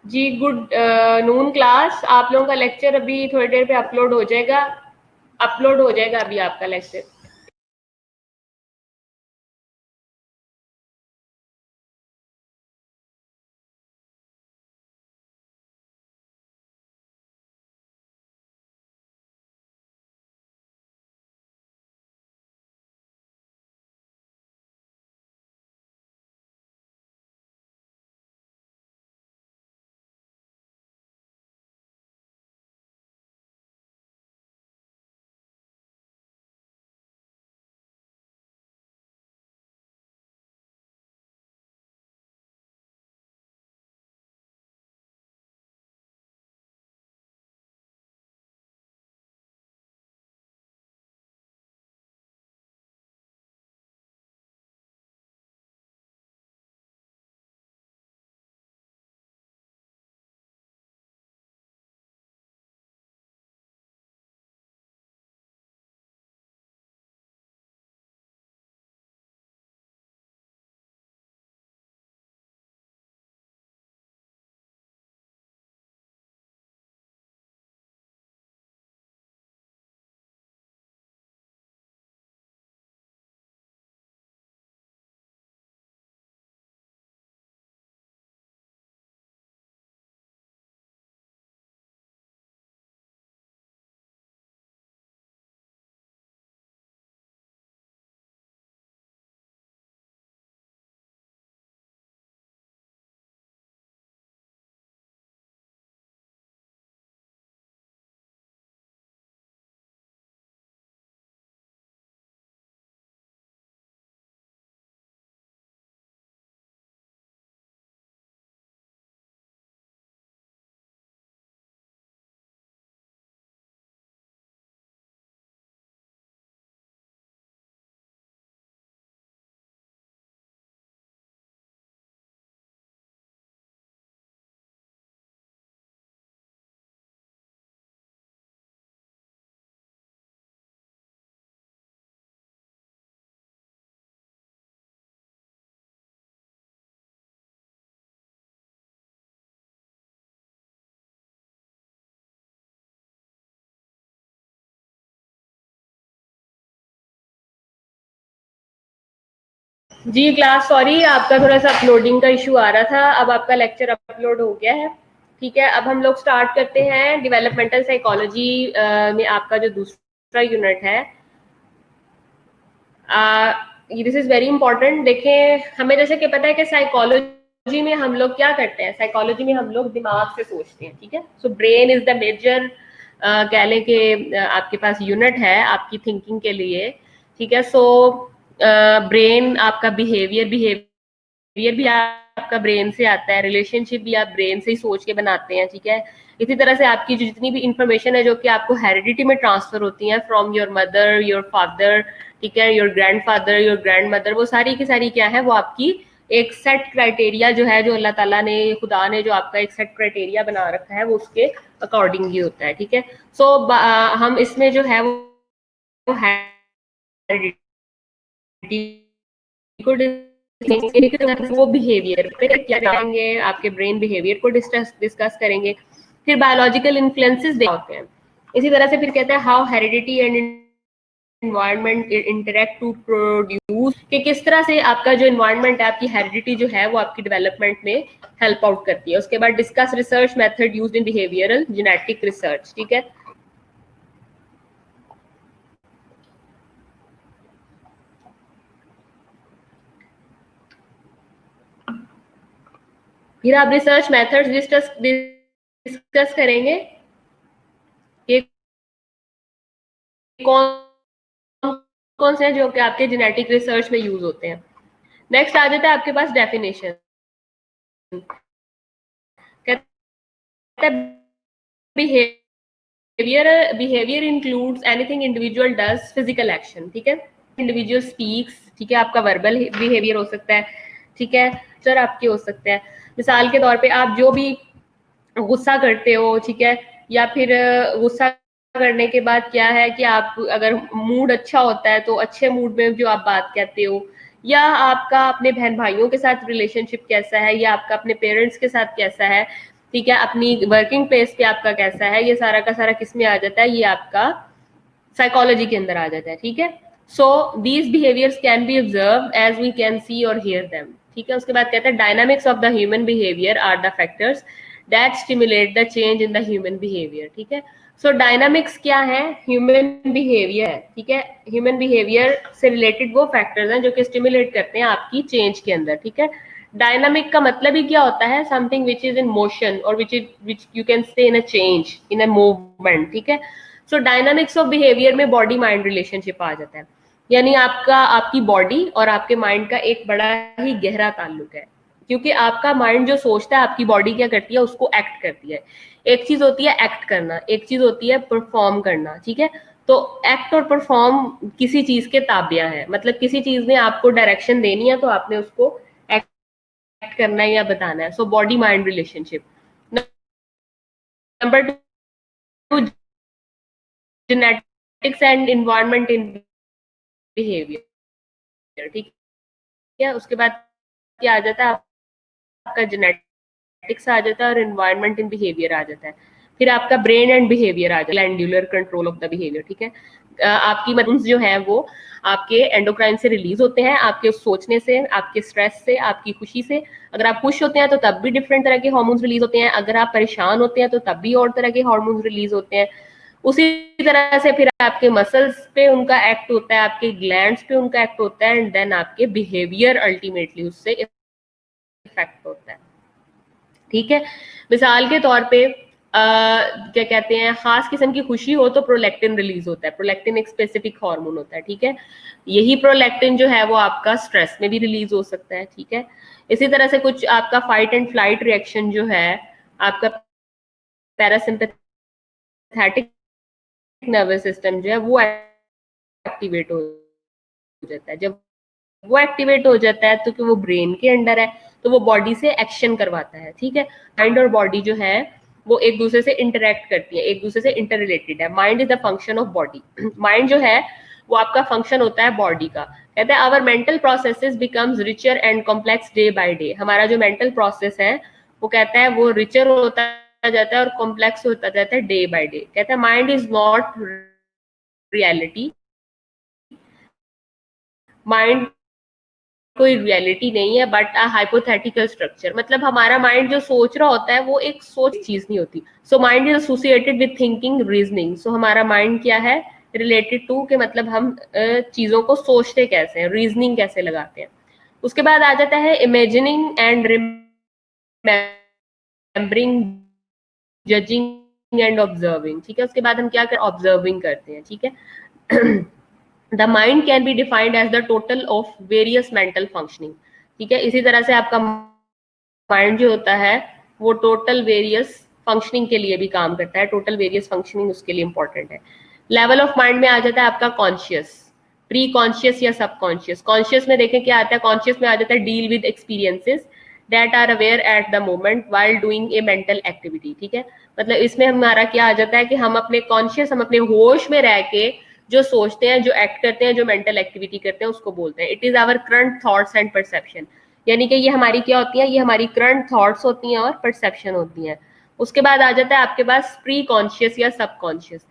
जी good noon class. आप लोगों का लेक्चर अभी थोड़ी देर पे अपलोड हो जाएगा। अभी आपका लेक्चर। जी क्लास, सॉरी आपका थोड़ा सा अपलोडिंग का इशू आ रहा था। अब आपका लेक्चर अपलोड हो गया है। ठीक है, अब हम लोग स्टार्ट करते हैं। डेवलपमेंटल साइकोलॉजी में आपका जो दूसरा यूनिट है, दिस इज वेरी इंपॉर्टेंट। देखें, हमें जैसे कि पता है कि साइकोलॉजी में हम लोग क्या करते हैं। साइकोलॉजी में हम लोग दिमाग से सोचते हैं। ठीक है, so brain is the major, कह लें कि आपके पास यूनिट है आपकी थिंकिंग के लिए। ठीक है, सो ब्रेन आपका बिहेवियर भी आपका ब्रेन से आता है, रिलेशनशिप भी आप ब्रेन से ही सोच के बनाते हैं, ठीक है। इसी तरह से आपकी जो जितनी भी इंफॉर्मेशन है जो कि आपको हेरिडिटी में ट्रांसफर होती है from your mother, your father, ठीक है, योर ग्रैंडफादर, योर ग्रैंडमदर, वो सारी की सारी क्या है, वो आपकी एक सेट क्राइटेरिया जो है, जो अल्लाह ताला ने, खुदा ने जो आपका एक सेट क्राइटेरिया बना रखा है, वो उसके अकॉर्डिंग ही होता है, ठीक है। सो हम इसमें जो है वो हेरिडिटी को वो बिहेवियर पे क्या करेंगे, आपके ब्रेन बिहेवियर को डिस्कस करेंगे, फिर बायोलॉजिकल इन्फ्लुएंसेस होते हैं। इसी तरह से फिर कहते हैं how heredity and environment interact to produce, कि किस तरह से आपका जो इन्वायरमेंट है, आपकी हेरिडिटी जो है, वो आपकी डेवलपमेंट में हेल्प आउट करती है। उसके बाद discuss research method used in behavioural genetic research, ठीक है। फिर आप रिसर्च मेथड्स डिस्कस करेंगे कि कौन कौन से हैं जो कि आपके जेनेटिक रिसर्च में यूज होते हैं। नेक्स्ट आ जाता है आपके पास डेफिनेशन। कहता है behaviour includes anything individual does physical action, ठीक है। इंडिविजुअल स्पीक्स, ठीक है, आपका वर्बल बिहेवियर हो सकता है, ठीक है, सर आपके हो सकते हैं। मिसाल के तौर पे आप जो भी गुस्सा करते हो, ठीक है, या फिर गुस्सा करने के बाद क्या है कि आप अगर मूड अच्छा होता है तो अच्छे मूड में जो आप बात कहते हो, या आपका अपने बहन भाइयों के साथ रिलेशनशिप कैसा है, या आपका अपने पेरेंट्स के साथ कैसा है, ठीक है, अपनी वर्किंग प्लेस पे आपका कैसा है, ये सारा का सारा किस में आ जाता है, ये आपका साइकोलॉजी के अंदर आ जाता है, ठीक है। So these behaviours can be observe as we can see और हियर देम, ठीक है। उसके बाद कहते हैं dynamics of the human behaviour are the factors that stimulate the change in the human behaviour, ठीक है। सो डायनामिक्स क्या है, ह्यूमन बिहेवियर है, ठीक है। ह्यूमन बिहेवियर से रिलेटेड वो फैक्टर्स हैं जो कि स्टिमुलेट करते हैं आपकी चेंज के अंदर, ठीक है। डायनामिक का मतलब ही क्या होता है, something which is in motion और which you can say in a change, in a movement, ठीक है। सो डायनामिक्स ऑफ बिहेवियर में बॉडी माइंड रिलेशनशिप आ जाता है, यानी आपका आपकी बॉडी और आपके माइंड का एक बड़ा ही गहरा ताल्लुक है, क्योंकि आपका माइंड जो सोचता है, आपकी बॉडी क्या करती है, उसको एक्ट करती है। एक चीज होती है एक्ट करना, एक चीज होती है परफॉर्म करना, ठीक है। तो एक्ट और परफॉर्म किसी चीज के ताबिया है, मतलब किसी चीज ने आपको डायरेक्शन देनी है तो आपने उसको एक्ट करना है या बताना है। So body mind relationship. Number two, genetics and environment in behaviour, ठीक है। उसके बाद क्या आ जाता है, आपका जेनेटिक्स आ जाता है और इन्वायरमेंट इन बिहेवियर आ जाता है। फिर आपका ब्रेन एंड बिहेवियर आ जाता है, glandular control of the behaviour, ठीक है। आपकी मसल्स जो है वो आपके एंडोक्राइन से रिलीज होते हैं, आपके सोचने से, आपके स्ट्रेस से, आपकी खुशी से। अगर आप खुश होते हैं तो तब भी डिफरेंट तरह के हार्मोन्स रिलीज होते हैं, अगर आप परेशान होते हैं तो तब भी और तरह के हार्मोन्स रिलीज होते हैं। उसी तरह से फिर आपके मसल्स पे उनका एक्ट होता है, आपके ग्लैंड्स पे उनका एक्ट होता है, एंड देन आपके बिहेवियर अल्टीमेटली उससे इफेक्ट होता है, ठीक है। मिसाल के तौर पे क्या कहते हैं, खास किस्म की खुशी हो तो प्रोलैक्टिन रिलीज होता है। प्रोलैक्टिन एक स्पेसिफिक हार्मोन होता है, ठीक है। यही प्रोलैक्टिन जो है वो आपका स्ट्रेस में भी रिलीज हो सकता है, ठीक है। इसी तरह से कुछ आपका फाइट एंड फ्लाइट रिएक्शन जो है, आपका पैरासिम्पैथेटिक नर्वस सिस्टम जो है वो एक्टिवेट हो जाता है। जब वो एक्टिवेट हो जाता है तो कि वो ब्रेन के अंडर है, तो वो बॉडी से एक्शन करवाता है, ठीक है। माइंड और बॉडी जो है वो एक दूसरे से इंटरेक्ट करती है, एक दूसरे से इंटर रिलेटेड है। Mind is the function of body. Mind जो है वो आपका फंक्शन होता है बॉडी का। कहते हैं our mental processes becomes richer and complex day by day. हमारा जो मेंटल प्रोसेस है वो कहता है वो रिचर होता जाता है और कॉम्प्लेक्स होता जाता है डे बाय डे। कहता है mind is not reality, mind कोई रियलिटी नहीं है, बट अ हाइपोथेटिकल स्ट्रक्चर। मतलब हमारा माइंड जो सोच रहा होता है वो एक सोच चीज नहीं होती। So mind is associated with thinking, reasoning. So हमारा माइंड क्या है, रिलेटेड टू के मतलब हम चीजों को सोचते कैसे हैं, रीजनिंग कैसे लगाते हैं। उसके बाद आ जाता है imagining and remembering, judging and observing, ठीक है। उसके बाद हम क्या कर ऑब्जर्विंग करते हैं, ठीक है। The mind can be defined as the total of various mental functioning, ठीक है। इसी तरह से आपका माइंड जो होता है वो टोटल वेरियस फंक्शनिंग के लिए भी काम करता है, टोटल वेरियस फंक्शनिंग उसके लिए इंपॉर्टेंट है। लेवल ऑफ माइंड में आ जाता है आपका कॉन्शियस, प्री कॉन्शियस या सब कॉन्शियस। कॉन्शियस में देखें क्या आता है, कॉन्शियस में आ जाता है deal with experiences that are aware at the moment while doing a mental activity, ठीक है। मतलब इसमें हमारा क्या आ जाता है कि हम अपने कॉन्शियस, हम अपने होश में रह के जो सोचते हैं, जो एक्ट करते हैं, जो मेंटल एक्टिविटी करते हैं, उसको बोलते हैं it is our current thoughts and perception. यानी कि ये हमारी क्या होती है, ये हमारी करंट थॉट्स होती हैं और परसेप्शन होती हैं। उसके बाद आ जाता है आपके पास प्री कॉन्शियस या सब कॉन्शियस।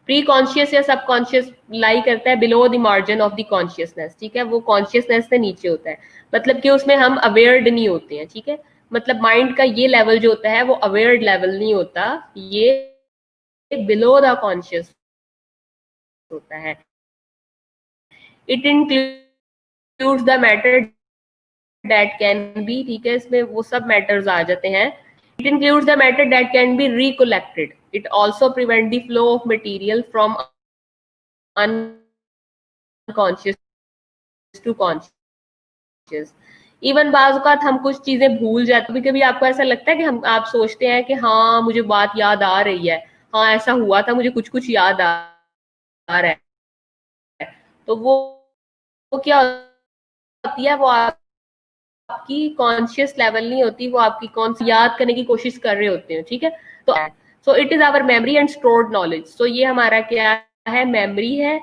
प्री कॉन्शियस या सब कॉन्शियस लाई करता है below the margin of the consciousness, ठीक है। वो कॉन्शियसनेस से नीचे होता है, मतलब कि उसमें हम अवेयर्ड नहीं होते हैं, ठीक है। मतलब माइंड का ये लेवल जो होता है वो अवेयर्ड लेवल नहीं होता, ये बिलो द कॉन्शियस होता है। It includes the matter that can be, ठीक है, इसमें वो सब मैटर्स आ जाते हैं। It includes the matter that can be recollected. It also prevent the flow of material from unconscious to conscious. Even बाज औकात हम कुछ चीजें भूल जाते हैं, कभी कभी आपको ऐसा लगता है कि हम आप सोचते हैं कि हाँ मुझे बात याद आ रही है, हाँ ऐसा हुआ था, मुझे कुछ कुछ याद आ रहा है, तो वो क्या होती है, वो आपकी कॉन्शियस लेवल नहीं होती, वो आपकी कौन सी याद करने की कोशिश कर रहे होते हैं, ठीक है। तो so it is our memory and stored knowledge. So ये हमारा क्या है, मेमोरी है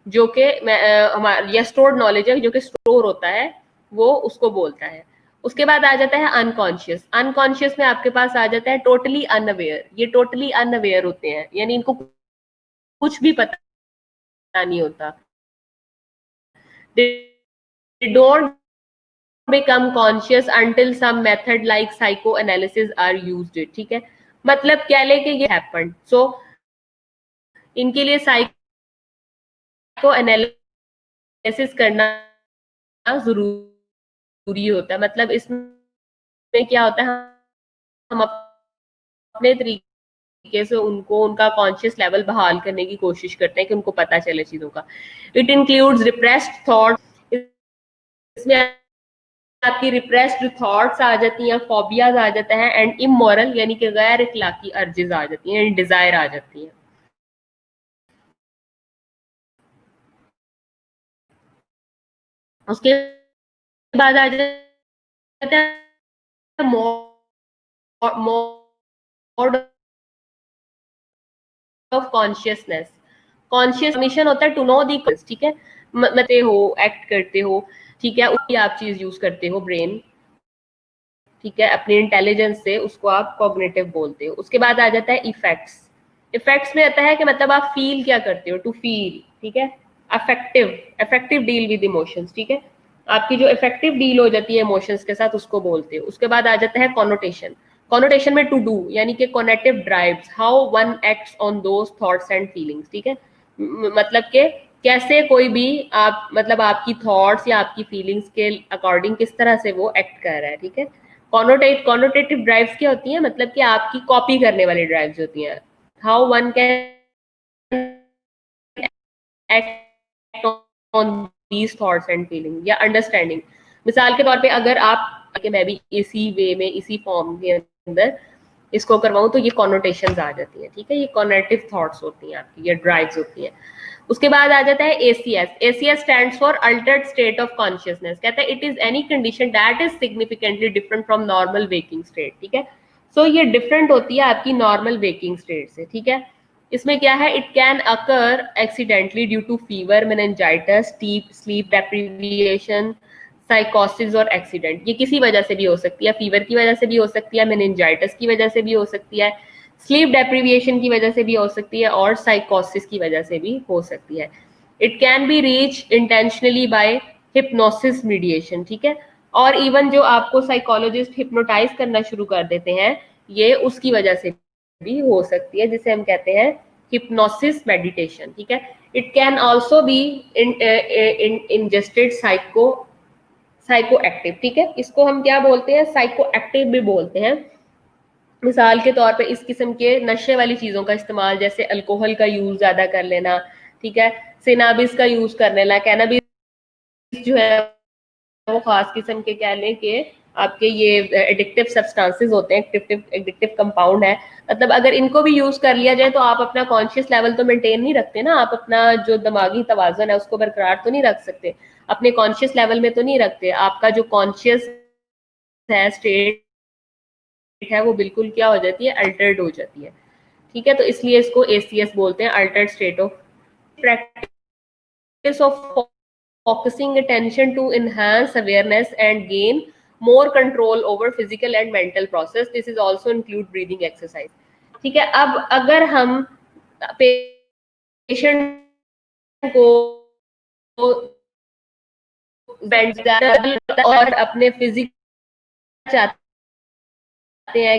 जो कि हमारा, या स्टोर्ड नॉलेज है जो कि स्टोर होता है, वो उसको बोलता है। उसके बाद आ जाता है अनकॉन्शियस। अनकॉन्शियस में आपके पास आ जाता है टोटली अनअवेयर। ये टोटली अनअवेयर होते हैं, यानी इनको कुछ भी पता नहीं होता। They don't become conscious until some method like psychoanalysis are used, ठीक है। मतलब क्या ले कि ये happened, so इनके लिए साइको एनालिसिस करना जरूरी होता है। मतलब इसमें क्या होता है, हम अपने तरीके से उनको उनका कॉन्शियस लेवल बहाल करने की कोशिश करते हैं कि उनको पता चले चीजों का। इट इंक्लूड्स रिप्रेस्ड थॉट, इसमें आपकी रिप्रेस्ड थॉट्स आ जाती हैं, फोबियाज आ जाता है, एंड इमोरल यानी कि गैर इखलाकी अर्जेस आ जाती हैं, डिजायर आ जाती हैं। उसके बाद आ जाता है mode of consciousness. Conscious mission होता है टू नो दी, ठीक है। मते हो, एक्ट करते हो, ठीक है, उसकी आप चीज यूज करते हो ब्रेन, ठीक है, अपनी इंटेलिजेंस से उसको आप कॉग्निटिव बोलते हो। उसके बाद आ जाता है इफेक्ट्स। इफेक्ट्स में आता है कि मतलब आप फील क्या करते हो, टू फील, ठीक है। Affective, affective deal with emotions, ठीक है। आपकी जो इफेक्टिव डील हो जाती है इमोशंस के साथ, उसको बोलते हो। उसके बाद आ जाता है कॉनोटेशन। कॉनोटेशन में टू डू यानी कि conative drives, how one acts on those thoughts and feelings, ठीक है। मतलब कि कैसे कोई भी आप, मतलब आपकी थॉट्स या आपकी फीलिंग्स के अकॉर्डिंग किस तरह से वो एक्ट कर रहा है, ठीक है। कॉनोटेटिव ड्राइव्स क्या होती है, मतलब कि आपकी कॉपी करने वाली ड्राइव्स होती हैं। How one can act on these thoughts and feeling या अंडरस्टैंडिंग। मिसाल के तौर पे अगर आप कि मैं भी इसी वे में, इसी फॉर्म के अंदर इसको करवाऊं, तो ये कॉनोटेशंस आ जाती हैं, ठीक है। ये कॉनेटिव थॉट्स होती हैं आपकी, ये ड्राइव्स होती हैं। उसके बाद आ जाता है ACS. ACS stands for Altered state of consciousness. कहता है it is any condition that is significantly different from normal waking state, ठीक है। सो ये डिफरेंट होती है आपकी नॉर्मल वेकिंग स्टेट से, ठीक है। इसमें क्या है, it can occur accidentally due to fever, meningitis, sleep deprivation, साइकोसिस और एक्सीडेंट। ये किसी वजह से भी हो सकती है, फीवर की वजह से भी हो सकती है, मेनिंजाइटिस की वजह से भी हो सकती है, स्लीप डेप्रिविएशन की वजह से भी हो सकती है, और साइकोसिस की वजह से भी हो सकती है। It can be reach intentionally by hypnosis mediation, ठीक है। और इवन जो आपको साइकोलॉजिस्ट हिप्नोटाइज करना शुरू कर देते हैं, ये उसकी वजह से भी हो सकती है, जिसे हम कहते हैं हिप्नोसिस मेडिटेशन, ठीक है। It can also be ingested psycho active, ठीक है। इसको हम क्या बोलते हैं, साइको एक्टिव भी बोलते हैं। मिसाल के तौर पे इस किस्म के नशे वाली चीजों का इस्तेमाल, जैसे अल्कोहल का यूज ज्यादा कर लेना, ठीक है, सिनाबिस का यूज कर लेना। कैनाबिस जो है वो खास किस्म के कह लें कि आपके ये एडिक्टिव सब्सटेंसेस होते हैं, एडिक्टिव कंपाउंड है, मतलब अगर इनको भी यूज कर लिया जाए तो आप अपना कॉन्शियस लेवल तो मेंटेन नहीं रखते ना, आप अपना जो दिमागी तवाज़ुन है उसको बरकरार तो नहीं रख सकते, अपने कॉन्शियस लेवल में तो नहीं रखते, आपका जो कॉन्शियस है स्टेट है वो बिल्कुल क्या हो जाती है, अल्टर्ड हो जाती है। ठीक है, तो इसलिए इसको ACS बोलते हैं, Altered state of. Practice of focusing attention to enhance awareness and gain more control over physical and mental process. This is also include breathing exercise. ठीक है, अब अगर हम पेशेंट को और अपने फिजिक चाहते हैं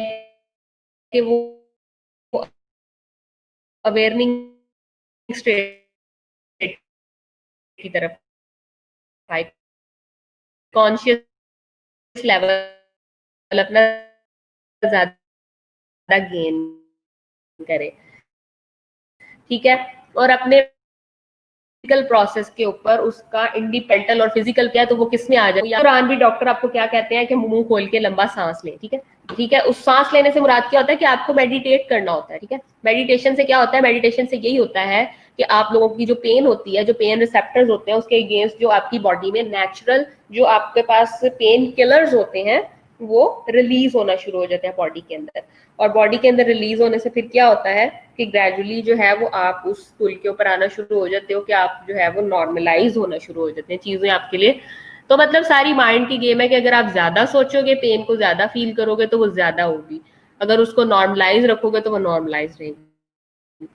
कि वो अवेयरनिंग स्टेट की तरफ आए, कॉन्शियस लेवल अपना ज्यादा गेन करे, ठीक है, और अपने फिजिकल प्रोसेस के ऊपर उसका इंडिपेंडेंट और फिजिकल क्या है तो वो किस में आ जाए। दौरान भी डॉक्टर आपको क्या कहते हैं कि मुंह खोल के लंबा सांस लें, ठीक है, ठीक है, उस सांस लेने से मुराद क्या होता है कि आपको मेडिटेट करना होता है, ठीक है, मेडिटेशन से क्या होता है, मेडिटेशन से यही होता है कि आप लोगों की जो पेन होती है, जो पेन रिसेप्टर्स होते हैं उसके अगेंस्ट जो आपकी बॉडी में नेचुरल जो आपके पास पेन किलर्स होते हैं वो रिलीज होना शुरू हो जाते हैं बॉडी के अंदर, और बॉडी के अंदर रिलीज होने से फिर क्या होता है कि ग्रेजुअली जो है वो आप उस पुल के ऊपर आना शुरू हो जाते हो कि आप जो है वो नॉर्मलाइज होना शुरू हो जाते हैं चीजें आपके लिए। तो मतलब सारी माइंड की गेम है कि अगर आप ज्यादा सोचोगे, पेन को ज्यादा फील करोगे तो वो ज्यादा होगी, अगर उसको नॉर्मलाइज रखोगे तो वो नॉर्मलाइज रहेगी।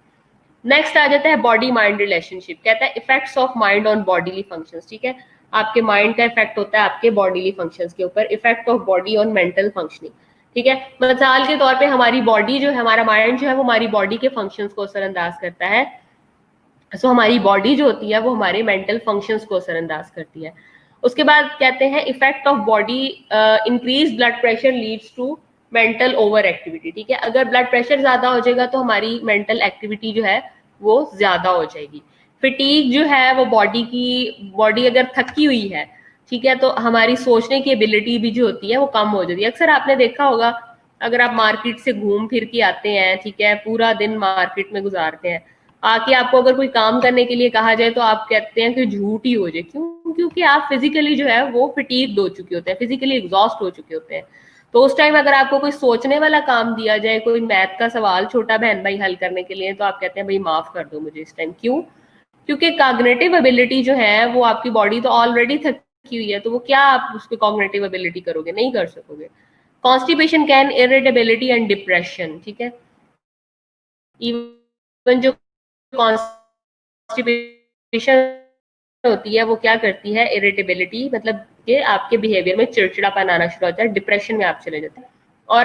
नेक्स्ट आ जाता है बॉडी माइंड रिलेशनशिप, कहता है effects of mind on bodily functions, ठीक है, आपके माइंड का इफेक्ट होता है आपके बॉडीली फंक्शंस के ऊपर, effect of body on mental functioning, ठीक है, मिसाल के तौर पे हमारी बॉडी जो है, हमारा माइंड जो है वो हमारी बॉडी के फंक्शंस को असरअंदाज करता है, सो हमारी बॉडी जो होती है वो हमारे मेंटल फंक्शंस को असरअंदाज करती है। उसके बाद कहते हैं effect of body increase blood pressure leads to mental over activity, ठीक है, अगर ब्लड प्रेशर ज्यादा हो जाएगा तो हमारी मेंटल एक्टिविटी जो है वो ज्यादा हो जाएगी। फिटीग जो है वो बॉडी अगर थकी हुई है, ठीक है, तो हमारी सोचने की एबिलिटी भी जो होती है वो कम हो जाती है। अक्सर आपने देखा होगा अगर आप मार्केट से घूम फिर के आते हैं, ठीक है, पूरा दिन मार्केट में गुजारते हैं, आके आपको अगर कोई काम करने के लिए कहा जाए तो आप कहते हैं कि झूठ ही हो जाए, क्यों, क्योंकि आप फिजिकली जो है वो फिटीग हो चुके होते हैं, फिजिकली एग्जॉस्ट हो चुके होते हैं। तो उस टाइम अगर आपको कोई सोचने वाला काम दिया जाए, कोई मैथ का सवाल छोटा बहन भाई हल करने के लिए, तो आप कहते हैं भाई माफ कर दो मुझे इस टाइम, क्यों, क्योंकि कॉग्निटिव एबिलिटी जो है वो आपकी बॉडी तो ऑलरेडी थकी हुई है, तो वो क्या आप उसकी कॉग्निटिव एबिलिटी करोगे, नहीं कर सकोगे। Constipation can irritability and depression, ठीक है, इवन जो कॉन्स्टिपेशन होती है वो क्या करती है, इरिटेबिलिटी, मतलब कि आपके बिहेवियर में चिड़चिड़ापन आना शुरू होता है, डिप्रेशन में आप चले जाते हैं। और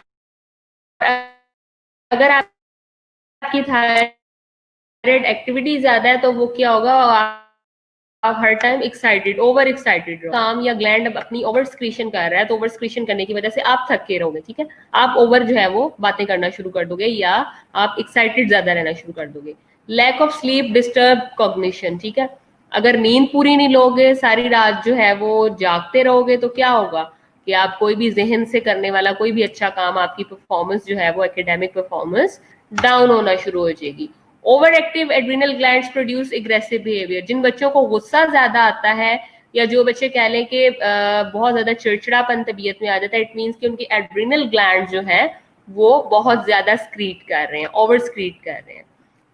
अगर आपकी थायराइड एक्टिविटी ज्यादा है तो वो क्या होगा, आप हर टाइम एक्साइटेड, ओवर एक्साइटेड रहो, काम या ग्लैंड अपनी ओवर स्क्रीशन कर रहा है तो ओवर स्क्रीशन करने की वजह से आप थक के रहोगे, ठीक है, आप ओवर जो है वो बातें करना शुरू कर दोगे या आप एक्साइटेड ज्यादा रहना शुरू कर दोगे। Lack of sleep disturb cognition, ठीक है, अगर नींद पूरी नहीं लोगे, सारी रात जो है वो जागते रहोगे तो क्या होगा कि आप कोई भी जहन से करने वाला कोई भी अच्छा काम, आपकी परफॉर्मेंस जो है वो एकेडमिक परफॉर्मेंस डाउन होना शुरू हो जाएगी। Over active adrenal glands produce aggressive behaviour, जिन बच्चों को गुस्सा ज्यादा आता है या जो बच्चे कह लें कि बहुत ज्यादा चिड़चिड़ापन तबीयत में आ जाता है, इट मीन्स कि उनकी एड्रिनल ग्लैंड जो है वो बहुत ज्यादा स्क्रीट कर रहे हैं, ओवर स्क्रीट कर रहे हैं,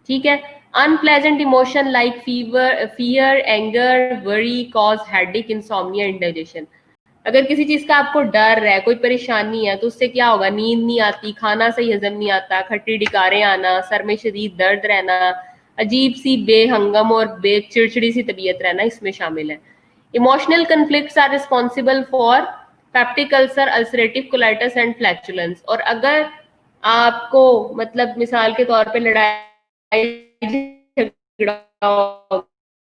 ठीक है। Unpleasant emotion like fear, anger, worry cause headache, insomnia, indigestion, अगर किसी चीज का आपको डर है, कोई परेशानी है, तो उससे क्या होगा, नींद नहीं आती, खाना सही हजम नहीं आता, खट्टी डिकारें आना, सर में शदीद दर्द रहना, अजीब सी बेहंगम और चिड़चिड़ी सी तबीयत रहना इसमें शामिल है। Emotional conflicts are responsible for peptic ulcer, ulcerative colitis and flatulence, और अगर आपको मतलब मिसाल के तौर पे लड़ाई झगड़ा हो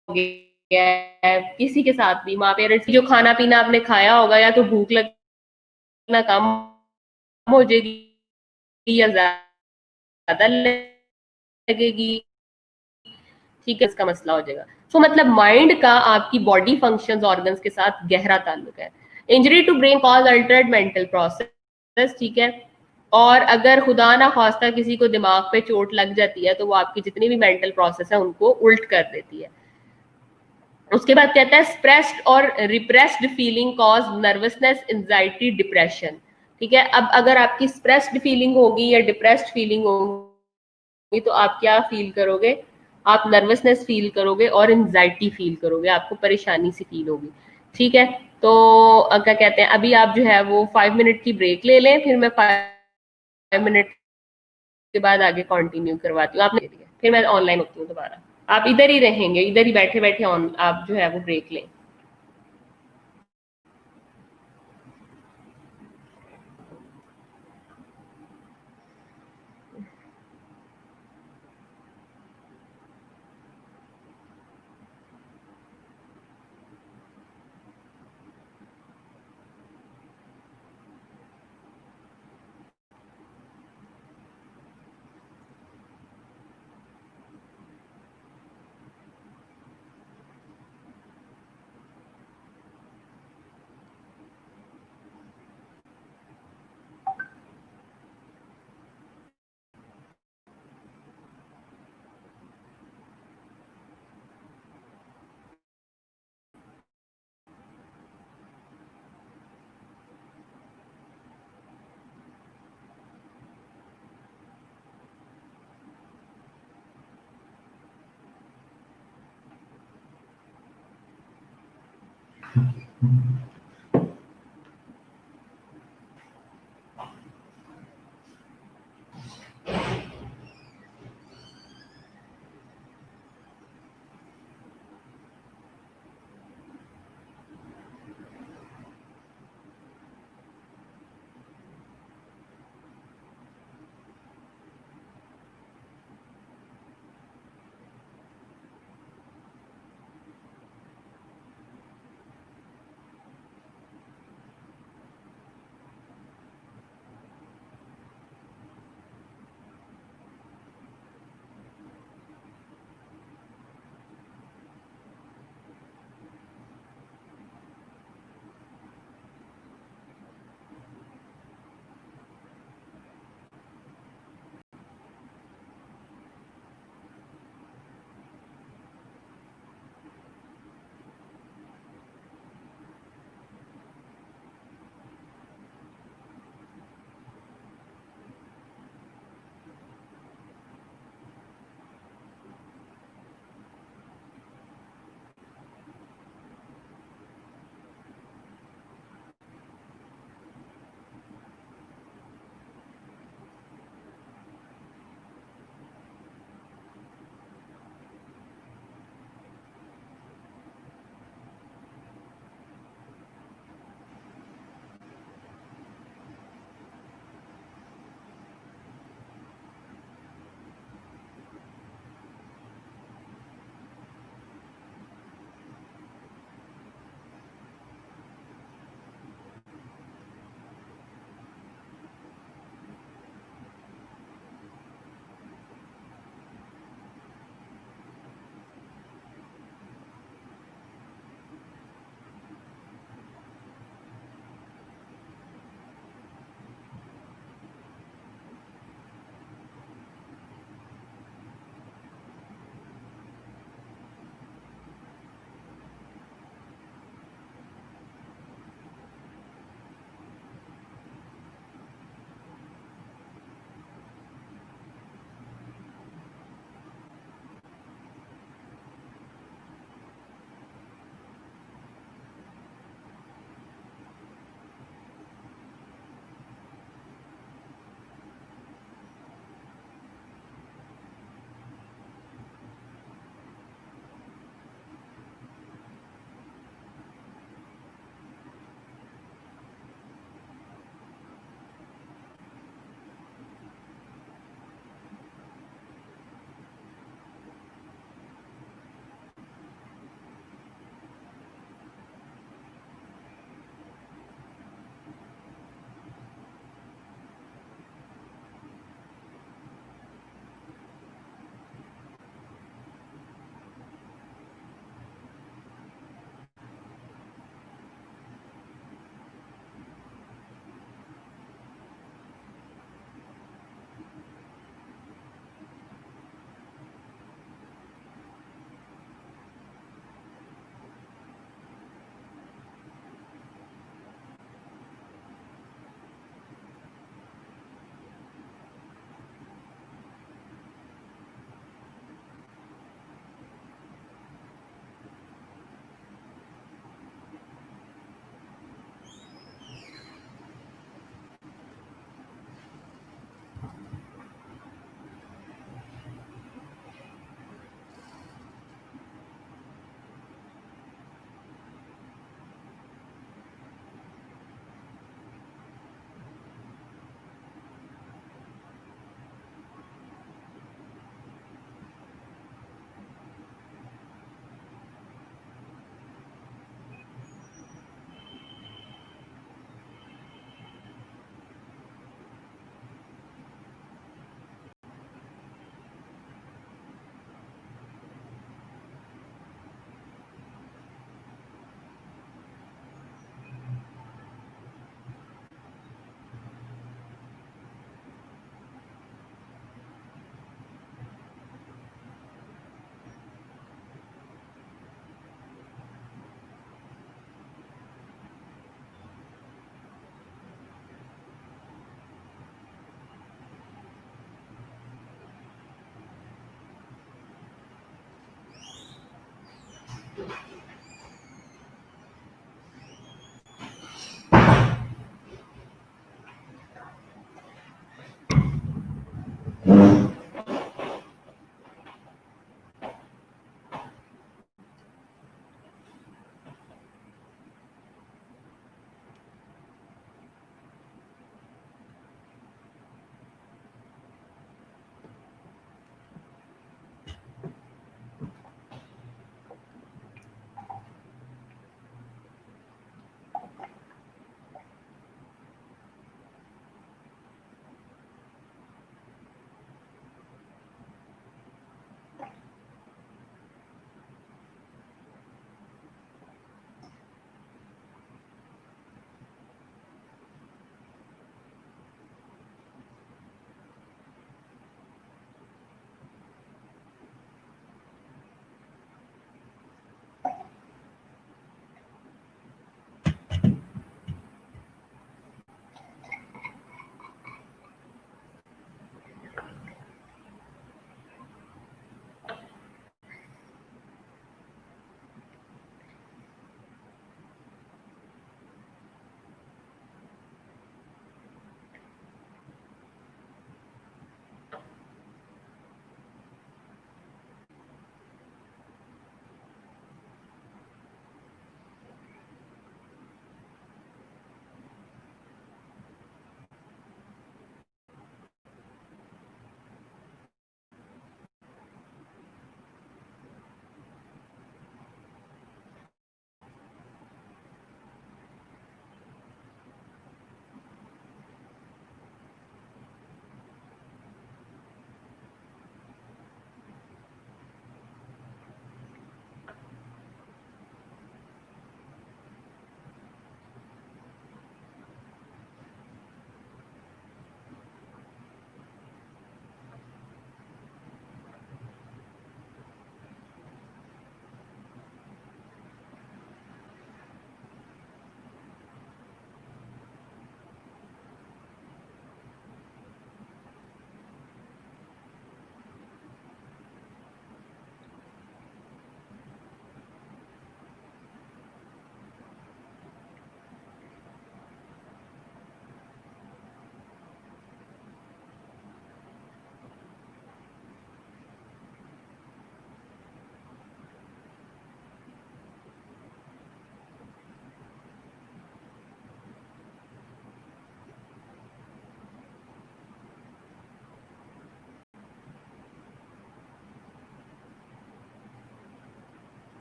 गया है किसी के साथ भी, माँ पेरेंट्स की जो खाना पीना आपने खाया होगा या तो भूख लगना कम हो जाएगी या ज्यादा लगेगी, ठीक है, इसका मसला हो जाएगा। तो मतलब माइंड का आपकी बॉडी फंक्शंस ऑर्गन्स के साथ गहरा ताल्लुक है। Injury to brain cause altered mental process, ठीक है। और अगर खुदा ना खास्ता किसी को दिमाग पे चोट लग जाती है तो वो आपकी जितनी भी मेंटल प्रोसेस है उनको उल्ट कर देती है। उसके बाद कहता है स्प्रेस्ड और repressed feeling cause nervousness, anxiety, depression, ठीक है। अब अगर आपकी स्प्रेस्ड फीलिंग होगी या डिप्रेस्ड फीलिंग होगी तो आप क्या फील करोगे? आप नर्वसनेस फील करोगे और एंजाइटी फील करोगे, आपको परेशानी सी फील होगी, ठीक है। तो क्या कहते हैं, अभी आप जो है वो 5 मिनट की ब्रेक ले लें, फिर मैं 5 मिनट के बाद आगे कंटिन्यू करवाती हूँ। आपने फिर मैं ऑनलाइन होती हूँ दोबारा। आप इधर ही रहेंगे, इधर ही बैठे बैठे ऑन आप जो है वो ब्रेक लें।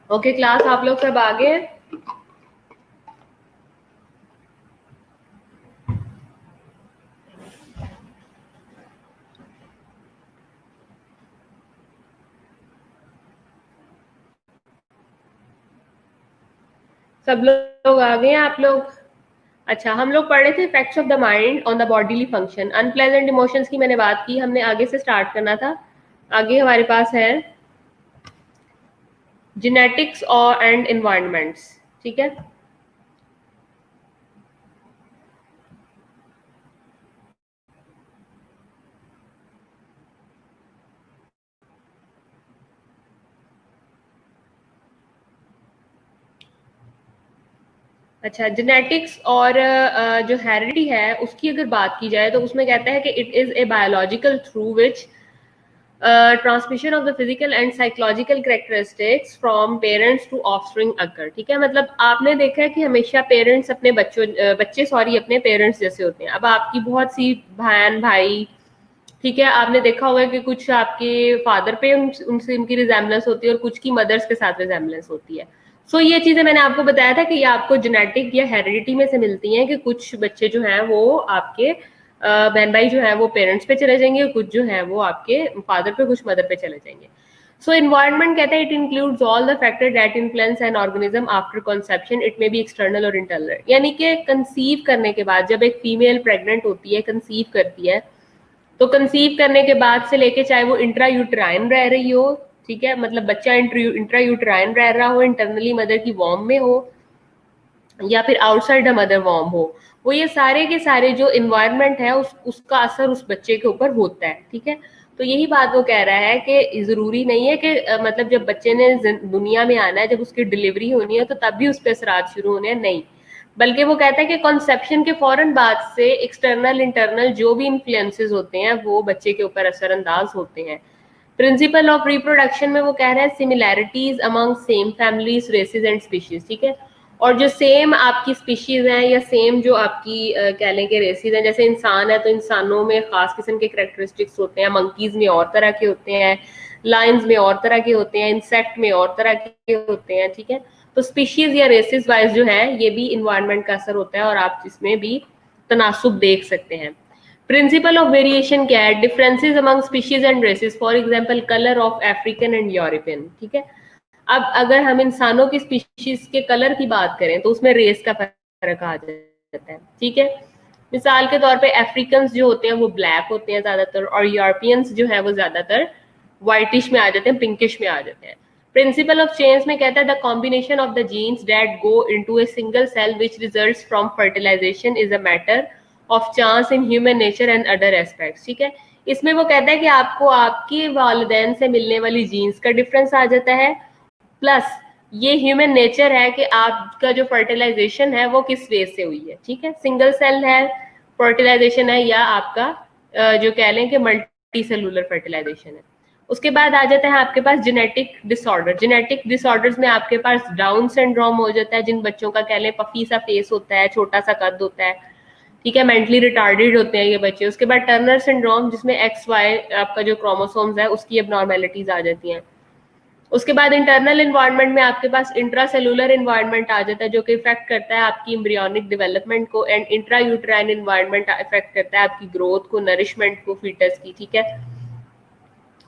ओके क्लास, आप लोग सब आ गए? सब लोग आ गए हैं आप लोग? अच्छा, हम लोग पढ़ रहे थे effects of the mind on the bodily function. Unpleasant emotions की मैंने बात की, हमने आगे से स्टार्ट करना था। आगे हमारे पास है जेनेटिक्स और एंड इन्वायरमेंट्स। ठीक है, अच्छा जेनेटिक्स और जो हेरिडिटी है उसकी अगर बात की जाए तो उसमें कहता है कि it is a biological through which transmission of the physical and psychological characteristics from parents to offspring occur. ठीक है, मतलब आपने देखा है कि हमेशा पेरेंट्स अपने बच्चे सॉरी अपने पेरेंट्स जैसे होते हैं। अब आपकी बहुत सी बहन भाई, ठीक है, आपने देखा होगा कि कुछ आपके फादर पे उनसे उनकी रिजेम्बलेंस होती है और कुछ की मदर्स के साथ रिजेम्बलेंस होती है। सो ये चीजें मैंने आपको बताया था कि ये आपको जेनेटिक या हेरिडिटी में से मिलती हैं कि कुछ बच्चे जो हैं वो आपके बहन भाई जो है वो पेरेंट्स पे चले जाएंगे, कुछ जो है वो आपके फादर पे, कुछ मदर पे चले जाएंगे। सो इन्वायरमेंट कहता है it includes all the factor that influence an organism after conception, it may be external और इंटरनल। यानी कि कंसीव करने के बाद जब एक फीमेल प्रेग्नेंट होती है, कंसीव करती है, तो कंसीव करने के बाद से लेके चाहे वो इंट्रा यूट्राइन रह रही हो, ठीक है, मतलब बच्चा इंट्रा यूट्राइन रह रहा हो, इंटरनली मदर की वॉर्म में हो, या फिर आउटसाइड द मदर वॉर्म हो, वो ये सारे के सारे जो इन्वायरमेंट है उसका असर उस बच्चे के ऊपर होता है। ठीक है, तो यही बात वो कह रहा है कि जरूरी नहीं है कि मतलब जब बच्चे ने दुनिया में आना है, जब उसकी डिलीवरी होनी है तो तब भी उस पर असरात शुरू होने हैं, नहीं। बल्कि वो कहता है कि कॉन्सेप्शन के फौरन बाद से एक्सटर्नल इंटरनल जो भी इन्फ्लुएंसेस होते हैं वो बच्चे के ऊपर असरअंदाज होते हैं। प्रिंसिपल ऑफ रिप्रोडक्शन में वो कह रहे हैं similarities among same families races and species. ठीक है, और जो सेम आपकी स्पीशीज हैं या सेम जो आपकी कह लें कि रेसेस हैं, जैसे इंसान है तो इंसानों में खास किस्म के करेक्टरिस्टिक्स होते हैं, मंकीज में और तरह के होते हैं, लाइन्स में और तरह के होते हैं, इंसेक्ट में और तरह के होते हैं। ठीक है, तो स्पीशीज या रेसेस वाइज जो है ये भी इन्वायरमेंट का असर होता है और आप इसमें भी तनासुब देख सकते हैं। प्रिंसिपल ऑफ वेरिएशन क्या है? Differences among species and races, for example colour of African and European. ठीक है, अब अगर हम इंसानों की स्पीशीज के कलर की बात करें तो उसमें रेस का फर्क आ जाता है। ठीक है, मिसाल के तौर पे अफ्रीकन जो होते हैं वो ब्लैक होते हैं ज्यादातर, और यूरोपियंस जो है वो ज्यादातर व्हाइटिश में आ जाते हैं, पिंकिश में आ जाते हैं। प्रिंसिपल ऑफ चेंज में कहता है the combination of the genes that go into a single cell which results from fertilisation is a matter of chance in human nature and other aspects. ठीक है, इसमें वो कहता है कि आपको आपके वालिदैन से मिलने वाली जीन्स का डिफरेंस आ जाता है, प्लस ये ह्यूमन नेचर है कि आपका जो फर्टिलाइजेशन है वो किस वे से हुई है। ठीक है, सिंगल सेल है फर्टिलाइजेशन है या आपका जो कह लें कि मल्टी सेलुलर फर्टिलाइजेशन है। उसके बाद आ जाता है आपके पास जेनेटिक डिसऑर्डर। जेनेटिक डिसऑर्डर्स में आपके पास डाउन सिंड्रोम हो जाता है, जिन बच्चों का कह लें पफी सा फेस होता है, छोटा सा कद होता है। ठीक है, मेंटली रिटार्डेड होते हैं ये बच्चे। उसके बाद टर्नर सिंड्रोम जिसमें एक्स वाई आपका जो क्रोमोसोम्स है उसकी एबनॉर्मेलिटीज आ जाती हैं। उसके बाद इंटरनल इन्वायरमेंट में आपके पास इंट्रा सेलुलर इन्वायरमेंट आ जाता है जो कि इफेक्ट करता है आपकी एम्ब्रियोनिक डेवलपमेंट को, and intra uterine environment effect करता है आपकी ग्रोथ को, नरिशमेंट को फीटस की। ठीक है,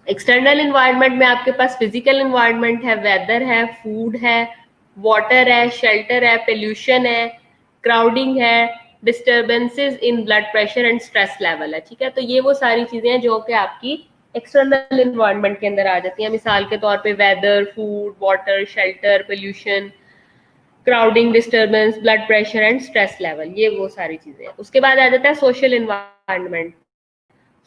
एक्सटर्नल इन्वायरमेंट में आपके पास फिजिकल इन्वायरमेंट है, वेदर है, फूड है, वाटर है, शेल्टर है, पोल्यूशन है, क्राउडिंग है, disturbances in blood pressure and stress level है। ठीक है, तो ये वो सारी चीजें हैं जो कि आपकी एक्सटर्नल इन्वायरमेंट के अंदर आ जाती हैं। मिसाल के तौर पे weather, food, water, shelter, pollution, crowding, disturbance, blood pressure and stress level, ये वो सारी चीजें हैं। उसके बाद आ जाता है सोशल इन्वायरमेंट।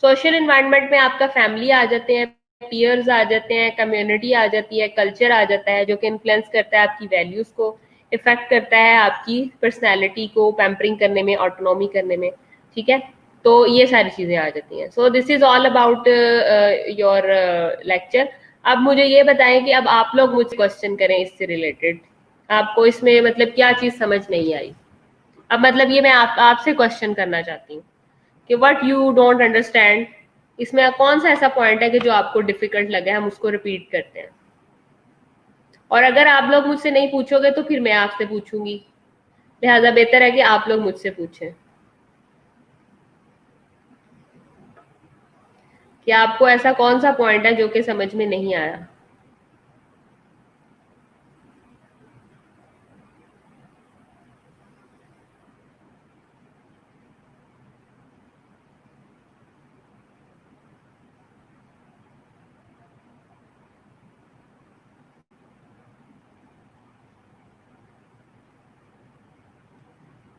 सोशल इन्वायरमेंट में आपका फैमिली आ जाते हैं, पीयर्स आ जाते हैं, कम्युनिटी आ जाती है, कल्चर आ जाता है जो कि इन्फ्लुएंस करता है आपकी वैल्यूज को, इफेक्ट करता है आपकी पर्सनैलिटी को, पैम्परिंग करने में, ऑटोनॉमी करने में। ठीक है, तो ये सारी चीजें आ जाती हैं। So this is all about your lecture. अब मुझे ये बताएं कि अब आप लोग मुझसे क्वेश्चन करें इससे रिलेटेड, आपको इसमें मतलब क्या चीज समझ नहीं आई। अब मतलब ये मैं आपसे क्वेश्चन करना चाहती हूँ कि व्हाट यू डोंट अंडरस्टैंड, इसमें कौन सा ऐसा पॉइंट है कि जो आपको डिफिकल्ट लगे, हम उसको रिपीट करते हैं। और अगर आप लोग मुझसे नहीं पूछोगे तो फिर मैं आपसे पूछूंगी, लिहाजा बेहतर है कि आप लोग मुझसे पूछें कि आपको ऐसा कौन सा पॉइंट है जो कि समझ में नहीं आया।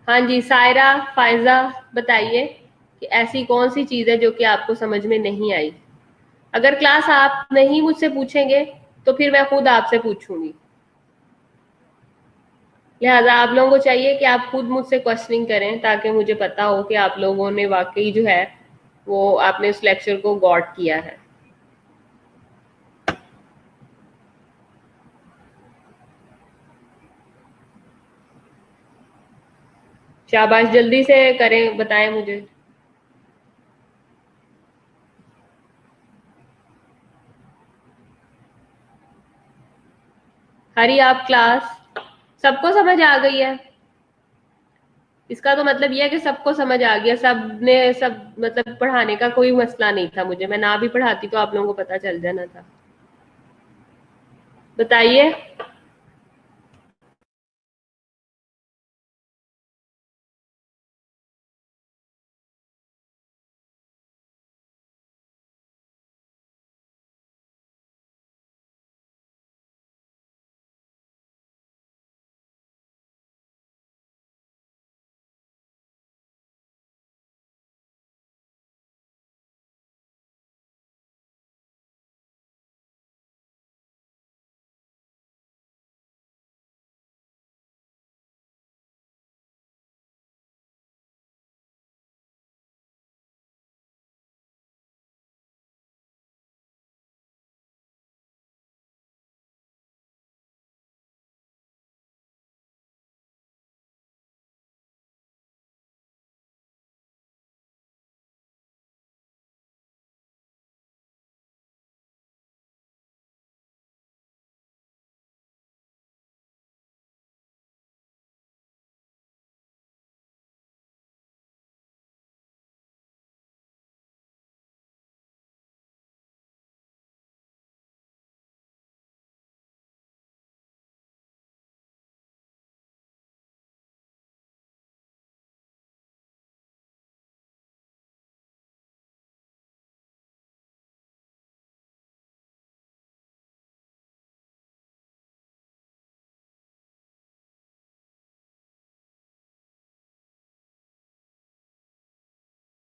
हाँ जी, सायरा, फायजा, बताइए कि ऐसी कौन सी चीज है जो कि आपको समझ में नहीं आई। अगर क्लास आप नहीं मुझसे पूछेंगे तो फिर मैं खुद आपसे पूछूंगी, लिहाजा आप लोगों को चाहिए कि आप खुद मुझसे क्वेश्चनिंग करें ताकि मुझे पता हो कि आप लोगों ने वाकई जो है वो आपने उस लेक्चर को गॉट किया है। शाबाश, जल्दी से करें, बताएं मुझे। हरी आप क्लास, सबको समझ आ गई है? इसका तो मतलब यह है कि सबको समझ आ गया, सबने सब मतलब पढ़ाने का कोई मसला नहीं था मुझे, मैं ना भी पढ़ाती तो आप लोगों को पता चल जाना था। बताइए।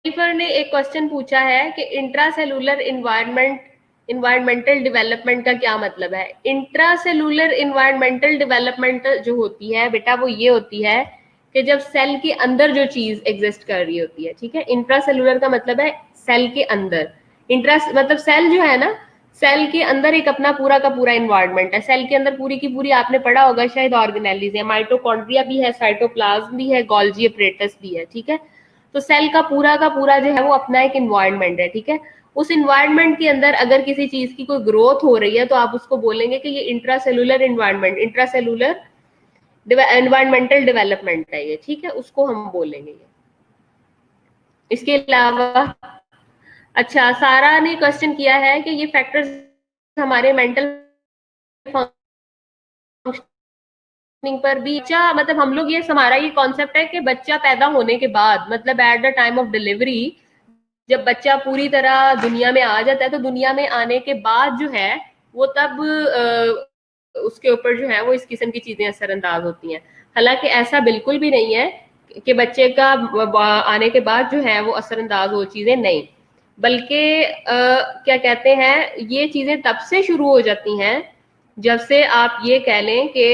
ने एक क्वेश्चन पूछा है कि इंट्रासेलुलर इन्वायरमेंटल डेवलपमेंट का क्या मतलब है। इंट्रासेलुलर इन्वायरमेंटल डेवलपमेंट जो होती है बेटा, वो ये होती है कि जब सेल के अंदर जो चीज एग्जिस्ट कर रही होती है, ठीक है। इंट्रासेलुलर का मतलब है सेल के अंदर। इंट्रा मतलब सेल जो है ना, सेल के अंदर एक अपना पूरा का पूरा इन्वायरमेंट है। सेल के अंदर पूरी की पूरी, आपने पढ़ा होगा शायद, ऑर्गेनेलिज है, माइटोकॉन्ड्रिया भी है, साइटोप्लाज्म भी है, गोल्जी एपरेटस भी है, ठीक है। तो सेल का पूरा जो है वो अपना एक इन्वायरमेंट है, ठीक है। उस इन्वायरमेंट के अंदर अगर किसी चीज की कोई ग्रोथ हो रही है तो आप उसको बोलेंगे कि ये intracellular environment, intracellular environmental development है ये, ठीक है, उसको हम बोलेंगे ये। इसके अलावा अच्छा, सारा ने क्वेश्चन किया है कि ये फैक्टर्स हमारे मेंटल फंक्शनिंग पर भी, बच्चा मतलब हम लोग ये हमारा ये कॉन्सेप्ट है कि बच्चा पैदा होने के बाद मतलब at the time of delivery, जब बच्चा पूरी तरह दुनिया में आ जाता है तो दुनिया में आने के बाद जो है वो तब उसके ऊपर जो है वो इस किस्म की चीजें असरअंदाज होती हैं। हालांकि ऐसा बिल्कुल भी नहीं है कि बच्चे का आने के बाद जो है वो असरअंदाज हो चीजें, नहीं, बल्कि क्या कहते हैं, ये चीजें तब से शुरू हो जाती हैं जब से आप ये कह लें कि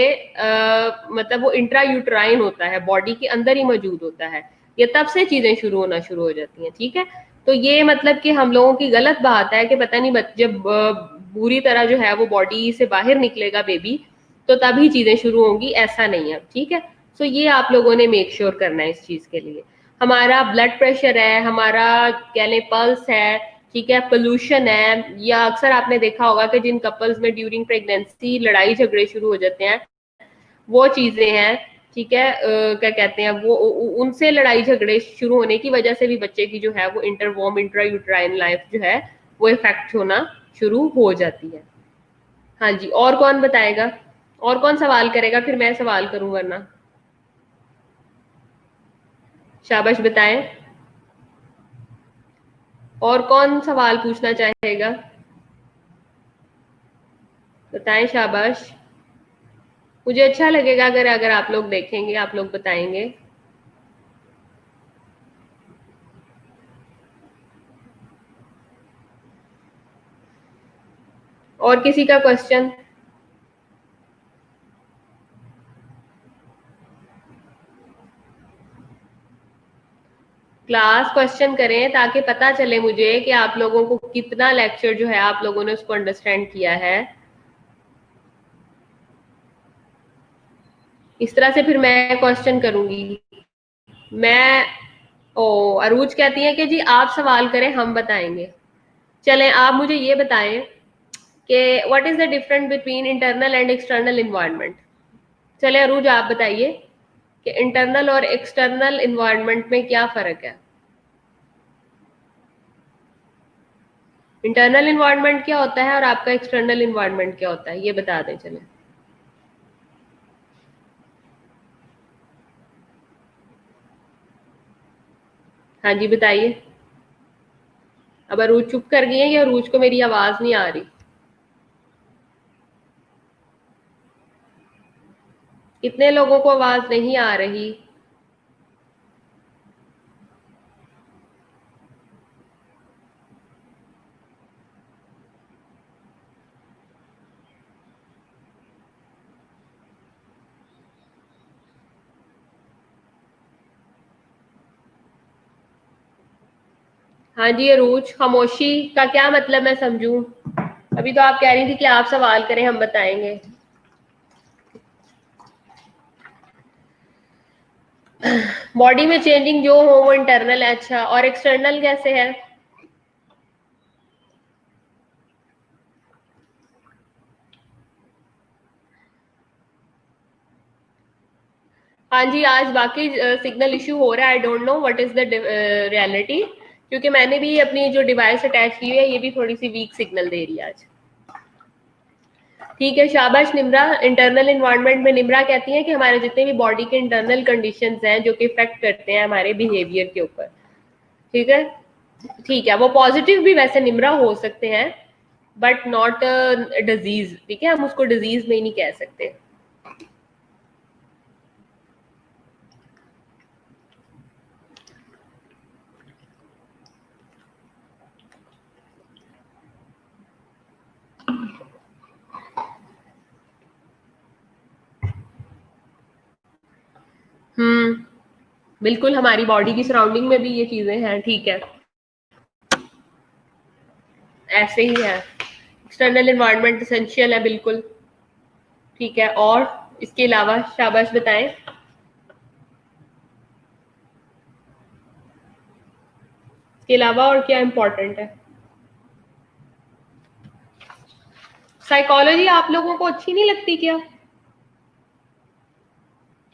मतलब वो इंट्रा यूट्राइन होता है, बॉडी के अंदर ही मौजूद होता है, ये तब से चीजें शुरू होना शुरू हो जाती हैं, ठीक है। तो ये मतलब कि हम लोगों की गलत बात है कि पता नहीं जब पूरी तरह जो है वो बॉडी से बाहर निकलेगा बेबी तो तभी चीजें शुरू होंगी, ऐसा नहीं है, ठीक है। सो ये आप लोगों ने मेक श्योर करना है इस चीज के लिए। हमारा ब्लड प्रेशर है, हमारा कह लें पल्स है, ठीक है, पोल्यूशन है, या अक्सर आपने देखा होगा कि जिन कपल्स में ड्यूरिंग प्रेगनेंसी लड़ाई झगड़े शुरू हो जाते हैं, वो चीजें हैं, ठीक है, क्या कहते हैं वो, उनसे लड़ाई झगड़े शुरू होने की वजह से भी बच्चे की जो है वो इंटरवॉर्म इंट्रा यूट्राइन लाइफ जो है वो इफेक्ट होना शुरू हो जाती है। हाँ जी, और कौन बताएगा, और कौन सवाल करेगा, फिर मैं सवाल करूं वरना। शाबाश बताएं, और कौन सवाल पूछना चाहेगा, बताएं शाबाश। मुझे अच्छा लगेगा अगर अगर आप लोग देखेंगे, आप लोग बताएंगे। और किसी का क्वेश्चन? क्लास क्वेश्चन करें ताकि पता चले मुझे कि आप लोगों को कितना लेक्चर जो है आप लोगों ने उसको अंडरस्टैंड किया है। इस तरह से फिर मैं क्वेश्चन करूंगी। मैं ओ अरूज कहती है कि जी आप सवाल करें हम बताएंगे। चलें, आप मुझे ये बताएं कि what is the difference between internal and external environment. चले अरूज आप बताइए कि इंटरनल और एक्सटर्नल इन्वायरमेंट में क्या फर्क है। इंटरनल इन्वायरमेंट क्या होता है और आपका एक्सटर्नल इन्वायरमेंट क्या होता है, ये बता दें। चले, हाँ जी बताइए। अब अरूज चुप कर गई है या अरूज को मेरी आवाज नहीं आ रही? कितने लोगों को आवाज नहीं आ रही? हाँ जी अरूज, खामोशी का क्या मतलब मैं समझूं? अभी तो आप कह रही थी कि आप सवाल करें हम बताएंगे। बॉडी में चेंजिंग जो हो वो इंटरनल है, अच्छा, और एक्सटर्नल कैसे है? हाँ जी, आज बाकी सिग्नल इशू हो रहा है, I don't know what is the reality, क्योंकि मैंने भी अपनी जो डिवाइस अटैच की हुई है ये भी थोड़ी सी वीक सिग्नल दे रही है आज। ठीक है, शाबाश निम्रा। इंटरनल इन्वायरमेंट में निम्रा कहती है कि हमारे जितने भी बॉडी के इंटरनल कंडीशंस हैं जो कि इफेक्ट करते हैं हमारे बिहेवियर के ऊपर। ठीक है, ठीक है, वो पॉजिटिव भी वैसे निम्रा हो सकते हैं बट नॉट डिजीज। ठीक है, हम उसको डिजीज में ही नहीं कह सकते। बिल्कुल, हमारी बॉडी की सराउंडिंग में भी ये चीजें हैं। ठीक है, ऐसे ही है, एक्सटर्नल इन्वायरमेंट एसेंशियल है, बिल्कुल। ठीक है, और इसके अलावा शाबाश बताएं। इसके अलावा और क्या इम्पोर्टेंट है? साइकोलॉजी आप लोगों को अच्छी नहीं लगती क्या?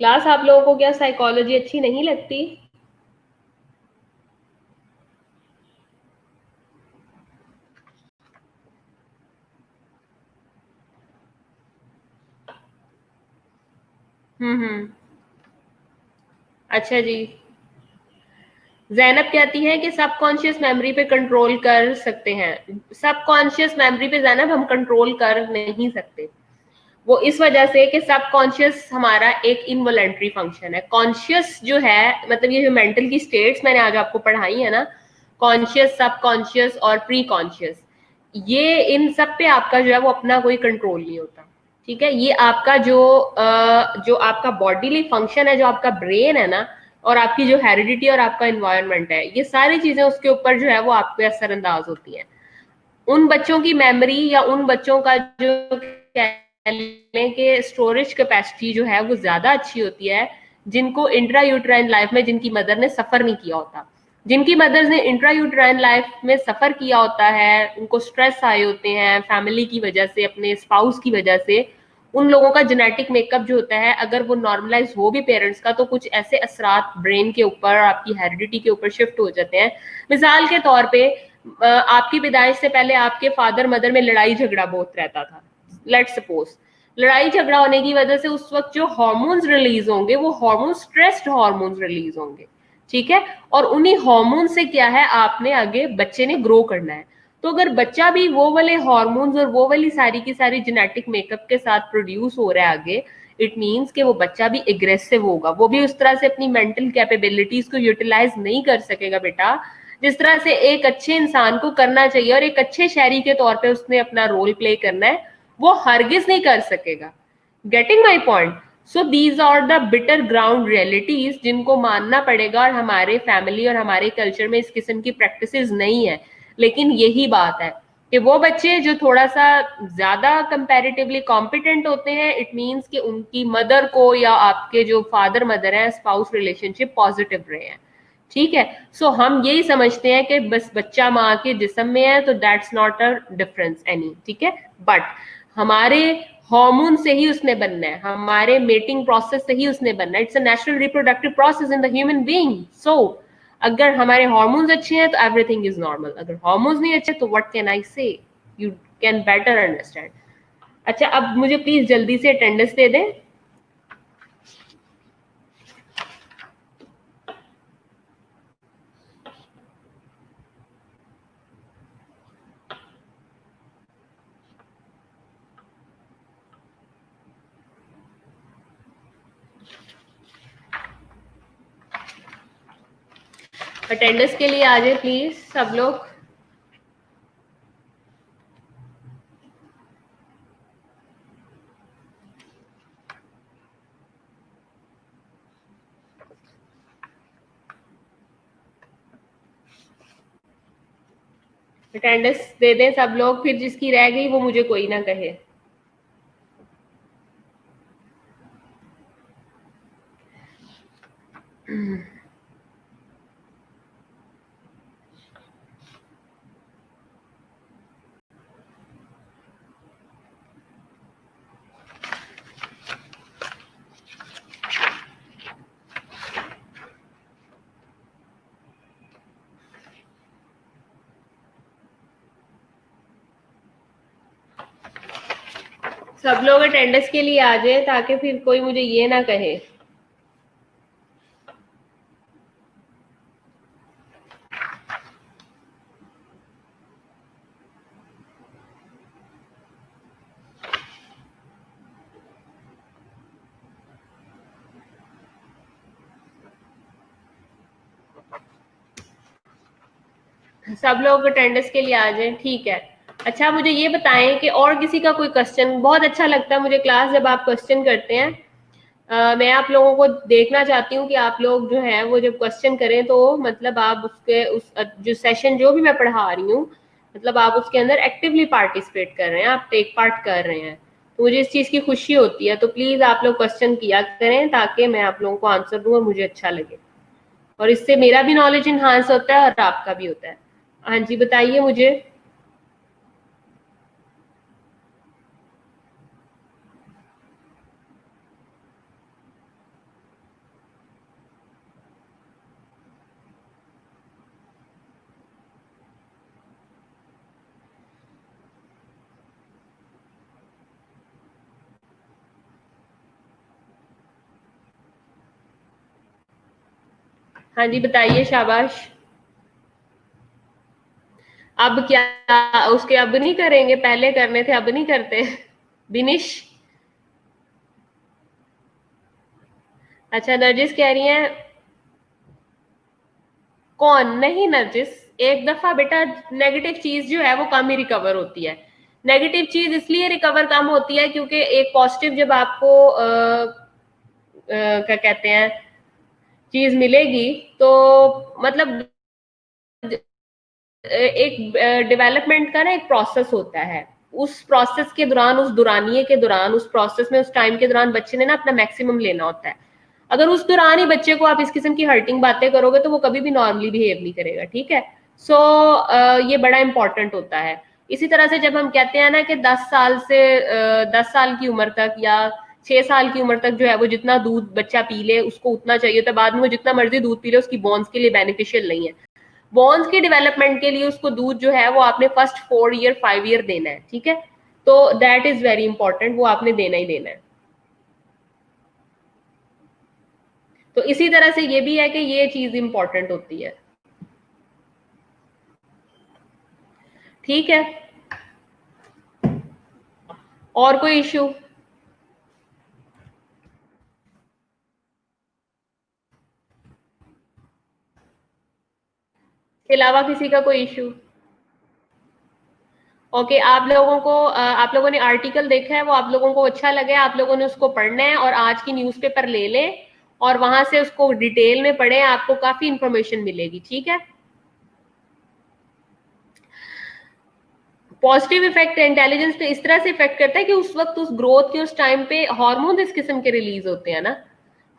क्लास, आप लोगों को क्या साइकोलॉजी अच्छी नहीं लगती? हम्म। अच्छा जी। जैनब कहती है कि सबकॉन्शियस मेमोरी पे कंट्रोल कर सकते हैं। सबकॉन्शियस मेमोरी पे जैनब हम कंट्रोल कर नहीं सकते, वो इस वजह से कि सबकॉन्शियस हमारा एक इनवॉलेंट्री फंक्शन है। कॉन्शियस जो है, मतलब ये जो मेंटल की स्टेट्स मैंने आज आपको पढ़ाई है ना, कॉन्शियस, सबकॉन्शियस और प्री कॉन्शियस, ये इन सब पे आपका जो है वो अपना कोई कंट्रोल नहीं होता। ठीक है, ये आपका जो आपका बॉडीली फंक्शन है, जो आपका ब्रेन है ना, और आपकी जो हेरिडिटी और आपका इन्वायरमेंट है, ये सारी चीजें उसके ऊपर जो है वो आप पे असरअंदाज होती हैं। उन बच्चों की मेमोरी या उन बच्चों का जो कह लें कि स्टोरेज कैपेसिटी जो है वो ज्यादा अच्छी होती है, जिनको इंट्रा यूट्राइन लाइफ में जिनकी मदर ने सफर नहीं किया होता। जिनकी मदर्स ने इंट्रायूटेराइन लाइफ में सफर किया होता है, उनको स्ट्रेस आए होते हैं फैमिली की वजह से, अपने स्पाउस की वजह से, उन लोगों का जेनेटिक मेकअप जो होता है अगर वो नॉर्मलाइज हो भी पेरेंट्स का, तो कुछ ऐसे असरात ब्रेन के ऊपर, आपकी हेरिडिटी के ऊपर शिफ्ट हो जाते हैं। मिसाल के तौर पे आपकी पैदाइश से पहले आपके फादर मदर में लड़ाई झगड़ा बहुत रहता था, लेट्स सपोज। लड़ाई झगड़ा होने की वजह से उस वक्त जो हार्मोन्स रिलीज होंगे वो हार्मोन स्ट्रेस्ड हार्मोन्स रिलीज होंगे, ठीक है। और उन्हीं हार्मोन से क्या है, आपने आगे बच्चे ने ग्रो करना है। तो अगर बच्चा भी वो वाले हार्मोन्स और वो वाली सारी की सारी जेनेटिक मेकअप के साथ प्रोड्यूस हो रहा है आगे, इट मीन्स कि वो बच्चा भी एग्रेसिव होगा, वो भी उस तरह से अपनी मेंटल कैपेबिलिटीज को यूटिलाइज नहीं कर सकेगा बेटा, जिस तरह से एक अच्छे इंसान को करना चाहिए और एक अच्छे शहरी के तौर पे उसने अपना रोल प्ले करना है, वो हरगिज नहीं कर सकेगा। Getting my point? So these are the bitter ground realities जिनको मानना पड़ेगा, और हमारे फैमिली और हमारे कल्चर में इस किस्म की प्रैक्टिसेस नहीं है। लेकिन यही बात है कि वो बच्चे जो थोड़ा सा ज्यादा कंपैरेटिवली कॉम्पिटेंट होते हैं, इट मीन्स कि उनकी मदर को या आपके जो फादर मदर है स्पाउस रिलेशनशिप पॉजिटिव रहे हैं, ठीक है। सो हम यही समझते हैं कि बस बच्चा माँ के जिस्म में है तो that's not a difference any, ठीक है। बट हमारे हार्मोन से ही उसने बनना है, हमारे मेटिंग प्रोसेस से ही उसने बनना है। It's a natural reproductive process in the human being. So अगर हमारे हार्मोन्स अच्छे हैं तो एवरीथिंग इज नॉर्मल, अगर हार्मोन्स नहीं अच्छे तो व्हाट कैन आई से, यू कैन बेटर अंडरस्टैंड। अच्छा, अब मुझे प्लीज जल्दी से अटेंडेंस दे दें। अटेंडेंस के लिए आ जाए प्लीज सब लोग। अटेंडेंस दे दें सब लोग, फिर जिसकी रह गई वो मुझे कोई ना कहे। सब लोग अटेंडेंस के लिए आ जाए ताकि फिर कोई मुझे ये ना कहे। सब लोग अटेंडेंस के लिए आ जाएं, ठीक है। अच्छा, मुझे ये बताएं कि और किसी का कोई क्वेश्चन? बहुत अच्छा लगता है मुझे क्लास जब आप क्वेश्चन करते हैं। मैं आप लोगों को देखना चाहती हूँ कि आप लोग जो है वो जब क्वेश्चन करें तो मतलब आप उसके उस जो सेशन जो भी मैं पढ़ा रही हूँ, मतलब आप उसके अंदर एक्टिवली पार्टिसिपेट कर रहे हैं, आप टेक पार्ट कर रहे हैं, तो मुझे इस चीज़ की खुशी होती है। तो प्लीज़ आप लोग क्वेश्चन किया करें ताकि मैं आप लोगों को आंसर दूँ और मुझे अच्छा लगे, और इससे मेरा भी नॉलेज इन्हांस होता है और आपका भी होता है। हाँ जी, बताइए मुझे। हाँ जी, बताइए, शाबाश। अब क्या उसके अब नहीं करेंगे? पहले करने थे, अब नहीं करते? बिनिश। अच्छा, नरजिस कह रही है। कौन? नहीं नरजिस, एक दफा बेटा नेगेटिव चीज जो है वो कम ही रिकवर होती है। नेगेटिव चीज इसलिए रिकवर कम होती है क्योंकि एक पॉजिटिव जब आपको क्या कहते हैं चीज मिलेगी, तो मतलब एक डेवलपमेंट का ना एक प्रोसेस होता है। उस प्रोसेस के दौरान, उस दौरानिए के दौरान, उस प्रोसेस में, उस टाइम के दौरान बच्चे ने ना अपना मैक्सिमम लेना होता है। अगर उस दौरान ही बच्चे को आप इस किस्म की हर्टिंग बातें करोगे तो वो कभी भी नॉर्मली बिहेव नहीं करेगा, ठीक है। सो ये बड़ा इंपॉर्टेंट होता है। इसी तरह से जब हम कहते हैं ना कि 10 साल से 10 साल की उम्र तक या 6 साल की उम्र तक जो है वो जितना दूध बच्चा पी ले उसको उतना चाहिए, तो बाद में वो जितना मर्जी दूध पी ले उसकी बोन्स के लिए बेनिफिशियल नहीं है। बोन्स के डेवलपमेंट के लिए उसको दूध जो है वो आपने फर्स्ट 4 ईयर 5 ईयर देना है, ठीक है। तो दैट इज वेरी इंपॉर्टेंट, वो आपने देना ही देना है। तो इसी तरह से ये भी है कि ये चीज इंपॉर्टेंट होती है, ठीक है। और कोई इश्यू के अलावा किसी का कोई इश्यू? ओके, आप लोगों ने आर्टिकल देखा है, वो आप लोगों को अच्छा लगा है, आप लोगों ने उसको पढ़ना है और आज की न्यूज़पेपर ले लें और वहां से उसको डिटेल में पढ़ें, आपको काफी इंफॉर्मेशन मिलेगी, ठीक है। पॉजिटिव इफेक्ट इंटेलिजेंस पे इस तरह से इफेक्ट करता है कि उस वक्त उस ग्रोथ के उस टाइम पे हार्मोन इस किस्म के रिलीज होते हैं ना।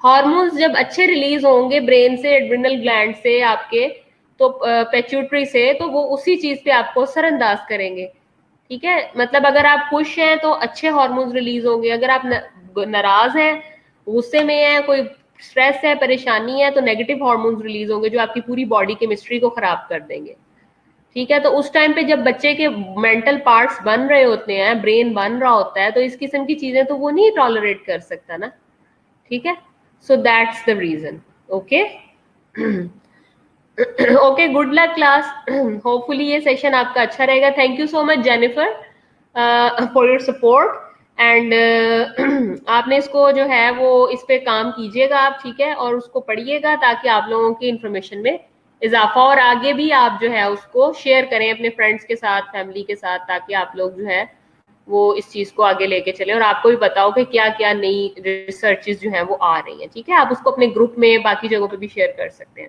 हार्मोन्स जब अच्छे रिलीज होंगे ब्रेन से, एड्रिनल ग्लैंड से आपके, तो पेट्यूटरी से, तो वो उसी चीज पे आपको असरअंदाज करेंगे, ठीक है। मतलब अगर आप खुश हैं तो अच्छे हार्मोन्स रिलीज होंगे, अगर आप नाराज हैं, गुस्से में हैं, कोई स्ट्रेस है, परेशानी है, तो नेगेटिव हार्मोन्स रिलीज होंगे जो आपकी पूरी बॉडी केमिस्ट्री को खराब कर देंगे, ठीक है। तो उस टाइम पे जब बच्चे के मेंटल पार्ट्स बन रहे होते हैं, ब्रेन बन रहा होता है, तो इस किस्म की चीजें तो वो नहीं टॉलरेट कर सकता ना, ठीक है। So that's the reason. Okay, okay, good luck class. Hopefully ये सेशन आपका अच्छा रहेगा। Thank you so much Jennifer for your support and आपने इसको जो है वो इस पे काम कीजिएगा आप, ठीक है, और उसको पढ़िएगा ताकि आप लोगों की इंफॉर्मेशन में इजाफा, और आगे भी आप जो है उसको शेयर करें अपने फ्रेंड्स के साथ, फैमिली के साथ, ताकि आप लोग जो है वो इस चीज को आगे लेके चले और आपको भी बताओ कि क्या क्या नई रिसर्चेज जो है वो आ रही हैं, ठीक है। आप उसको अपने ग्रुप में बाकी जगहों पे भी शेयर कर सकते हैं।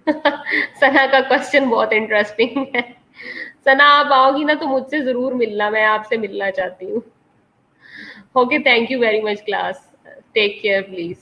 सना का क्वेश्चन बहुत इंटरेस्टिंग है। सना आप आओगी ना तो मुझसे जरूर मिलना, मैं आपसे मिलना चाहती हूँ। Okay, thank you very much class, take care please.